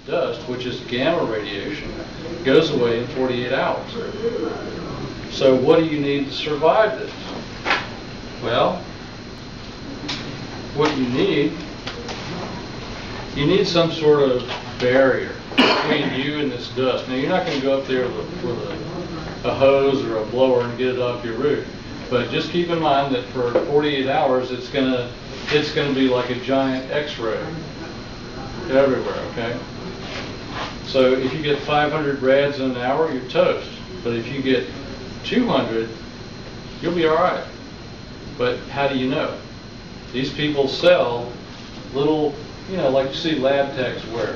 dust, which is gamma radiation, goes away in 48 hours. So what do you need to survive this? Well, what you need some sort of barrier between you and this dust. Now, you're not going to go up there with a hose or a blower and get it off your roof. But just keep in mind that for 48 hours, it's going to be like a giant X-ray everywhere, okay? So if you get 500 rads in an hour, you're toast. But if you get 200, you'll be all right. But how do you know? These people sell little, like you see lab techs wear.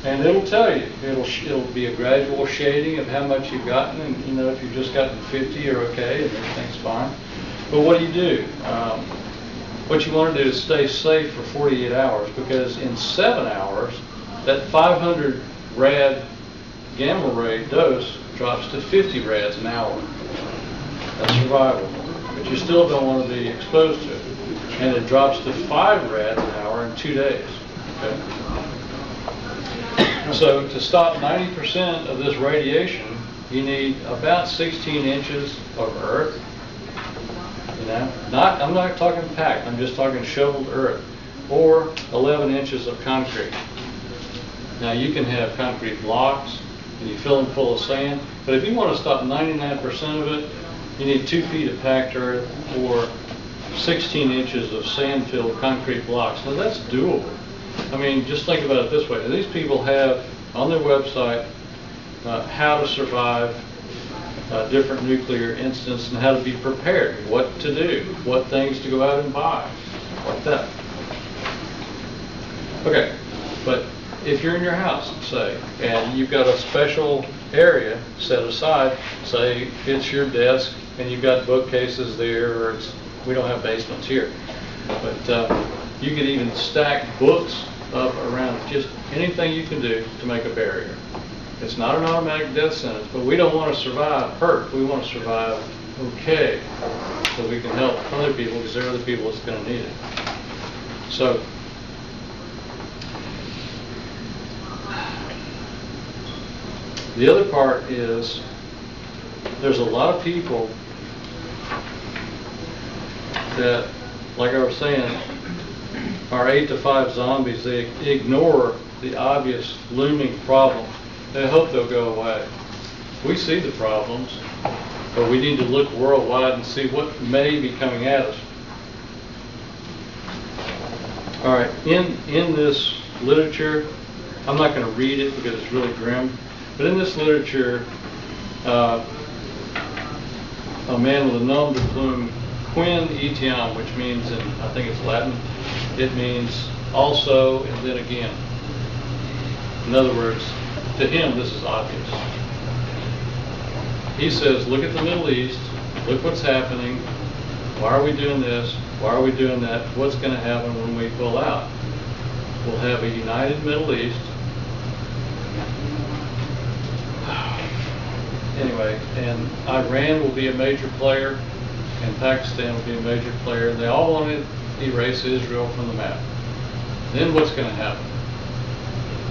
And it'll tell you. It'll be a gradual shading of how much you've gotten. And, if you've just gotten 50, you're okay and everything's fine. But what do? What you want to do is stay safe for 48 hours, because in 7 hours, that 500 rad gamma ray dose drops to 50 rads an hour. That's survival. But you still don't want to be exposed to it. And it drops to 5 rads an hour in 2 days. Okay? So to stop 90% of this radiation, you need about 16 inches of earth. I'm not talking packed, I'm just talking shoveled earth, or 11 inches of concrete. Now you can have concrete blocks and you fill them full of sand, but if you want to stop 99% of it, you need 2 feet of packed earth or 16 inches of sand-filled concrete blocks. Now that's doable. I mean, just think about it this way. These people have on their website how to survive different nuclear incidents and how to be prepared, what to do, what things to go out and buy, like that. Okay, but if you're in your house, say, and you've got a special area set aside, say it's your desk and you've got bookcases there, or we don't have basements here, but you could even stack books up around, just anything you can do to make a barrier. It's not an automatic death sentence, but we don't want to survive hurt. We want to survive okay, so we can help other people, because there are other people that's going to need it. So, the other part is, there's a lot of people that, like I was saying, are 8 to 5 zombies. They ignore the obvious looming problem. They hope they'll go away. We see the problems, but we need to look worldwide and see what may be coming at us. All right, in this literature, I'm not going to read it because it's really grim, but in this literature, a man with a nom de plume, quin etiam, which means, in I think it's Latin, it means also and then again. In other words, to him, this is obvious. He says, look at the Middle East, look what's happening, why are we doing this, why are we doing that, what's going to happen when we pull out? We'll have a united Middle East. Anyway, and Iran will be a major player, and Pakistan will be a major player, and they all want to erase Israel from the map. Then what's going to happen?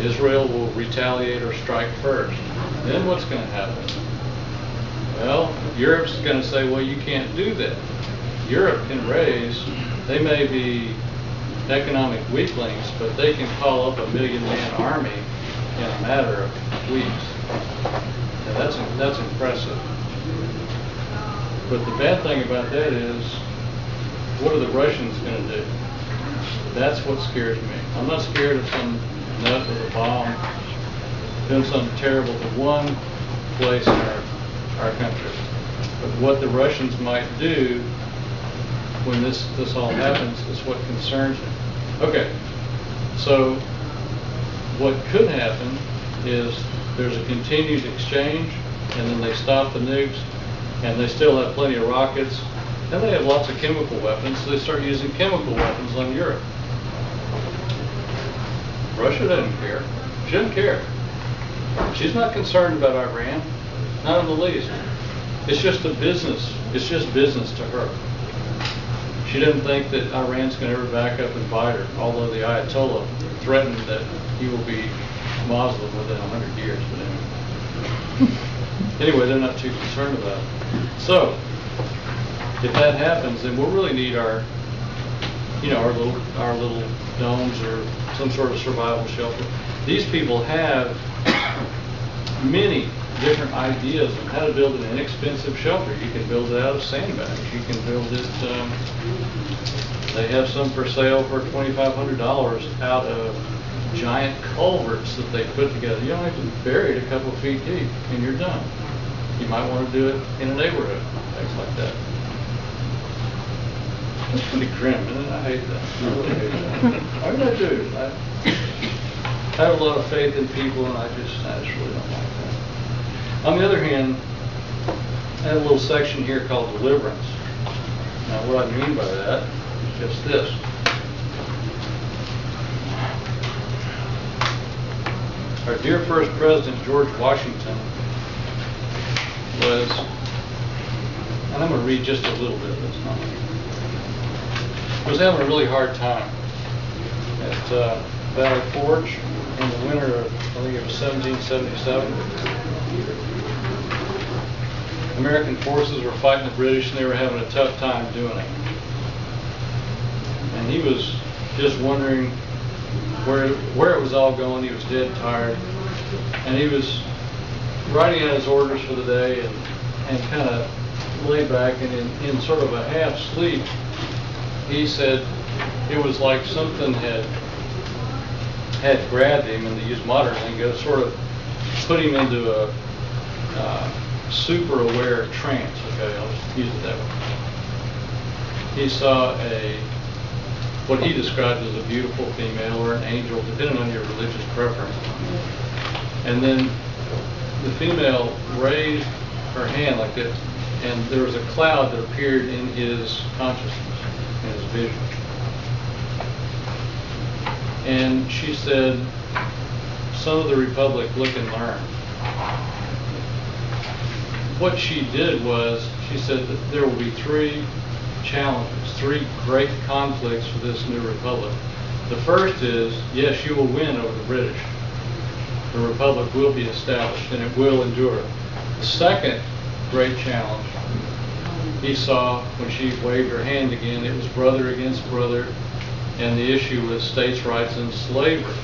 Israel will retaliate or strike first. Then what's going to happen? Well, Europe's going to say, well, you can't do that. Europe can raise, they may be economic weaklings, but they can call up a 1,000,000-man army in a matter of weeks. And that's impressive. But the bad thing about that is, what are the Russians going to do? That's what scares me. I'm not scared of some nut with a bomb doing something terrible to one place in our country. But what the Russians might do when this all happens is what concerns me. Okay, so what could happen is there's a continued exchange, and then they stop the nukes, and they still have plenty of rockets, and they have lots of chemical weapons, so they start using chemical weapons on Europe. Russia doesn't care. She doesn't care. She's not concerned about Iran, not in the least. It's just a business. It's just business to her. She doesn't think that Iran's going to ever back up and fight her, although the Ayatollah threatened that he will be Muslim within 100 years, but anyway, they're not too concerned about it. So, if that happens, then we'll really need our little domes or some sort of survival shelter. These people have many different ideas on how to build an inexpensive shelter. You can build it out of sandbags. You can build it, they have some for sale for $2,500 out of giant culverts that they put together. You don't have to bury it a couple of feet deep and you're done. You might want to do it in a neighborhood, things like that. That's pretty grim, isn't it? I hate that. I really hate that. I mean, I do. I have a lot of faith in people, and I just really don't like that. On the other hand, I have a little section here called deliverance. Now, what I mean by that is just this. Our dear first president, George Washington, was, and I'm going to read just a little bit of this now, was having a really hard time at Valley Forge in the winter of, I think it was 1777. American forces were fighting the British and they were having a tough time doing it. And he was just wondering where it was all going. He was dead tired. And he was writing out his orders for the day and kind of laid back, and in sort of a half sleep, he said it was like something had grabbed him, and to use modern lingo, sort of put him into a super aware trance. Okay, I'll just use it that way. He saw what he described as a beautiful female or an angel, depending on your religious preference. And then the female raised her hand like this, and there was a cloud that appeared in his consciousness, in his vision. And she said, "Son of the Republic, look and learn." What she did was, she said that there will be three challenges, three great conflicts for this new republic. The first is, yes, you will win over the British. The republic will be established and it will endure. The second great challenge he saw when she waved her hand again, it was brother against brother, and the issue was states' rights and slavery.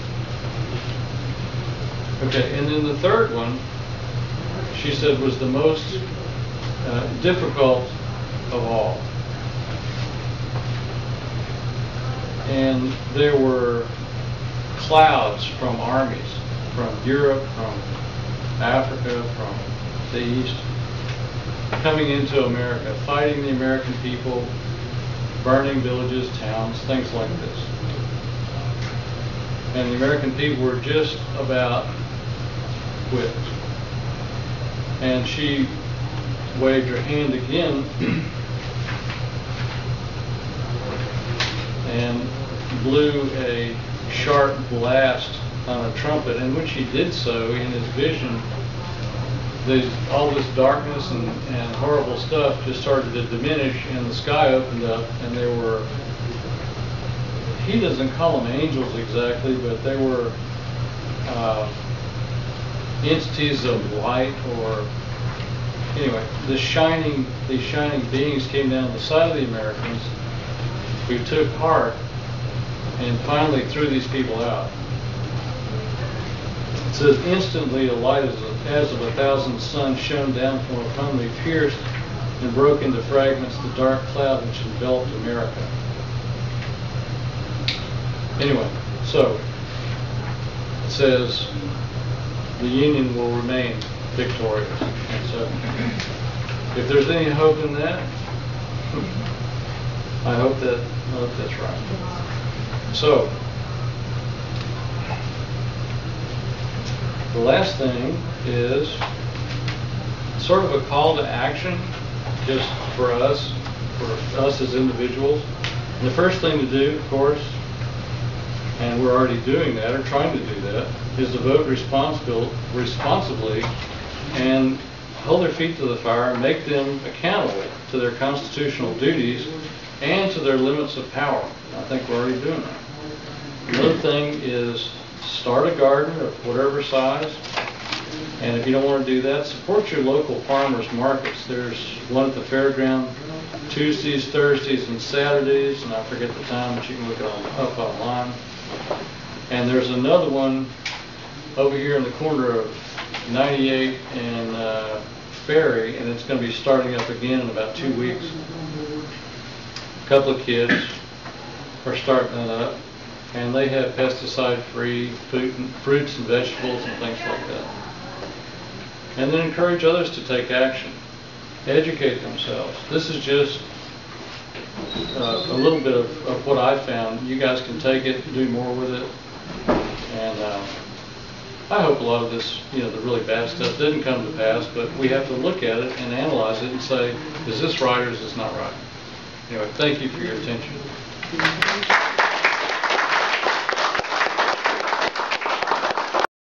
Okay, and then the third one, she said, was the most difficult of all. And there were clouds from armies, from Europe, from Africa, from the East, coming into America, fighting the American people, burning villages, towns, things like this. And the American people were just about quit. And she waved her hand again and blew a sharp blast on a trumpet. And when she did so, in his vision, all this darkness and horrible stuff just started to diminish, and the sky opened up, and there were, he doesn't call them angels exactly, but they were entities of light, or anyway, these shining beings came down the side of the Americans, who took heart and finally threw these people out. It says, instantly a light as of 1,000 suns shone down from upon me, pierced and broke into fragments the dark cloud which enveloped America. Anyway, so it says the Union will remain victorious. And so if there's any hope in that, I hope that's right. So the last thing is sort of a call to action, just for us as individuals. And the first thing to do, of course, and we're already doing that, or trying to do that, is to vote responsibly and hold their feet to the fire and make them accountable to their constitutional duties and to their limits of power. I think we're already doing that. Another thing is start a garden of whatever size. And if you don't want to do that, support your local farmers markets. There's one at the fairground Tuesdays, Thursdays, and Saturdays, and I forget the time, but you can look it up online. And there's another one over here in the corner of 98 and Ferry, and it's going to be starting up again in about 2 weeks. A couple of kids are starting it up, and they have pesticide-free fruits and vegetables and things like that. And then encourage others to take action, educate themselves. This is just a little bit of what I found. You guys can take it, do more with it, and I hope a lot of this, the really bad stuff didn't come to pass, but we have to look at it and analyze it and say, is this right or is this not right? Anyway, thank you for your attention.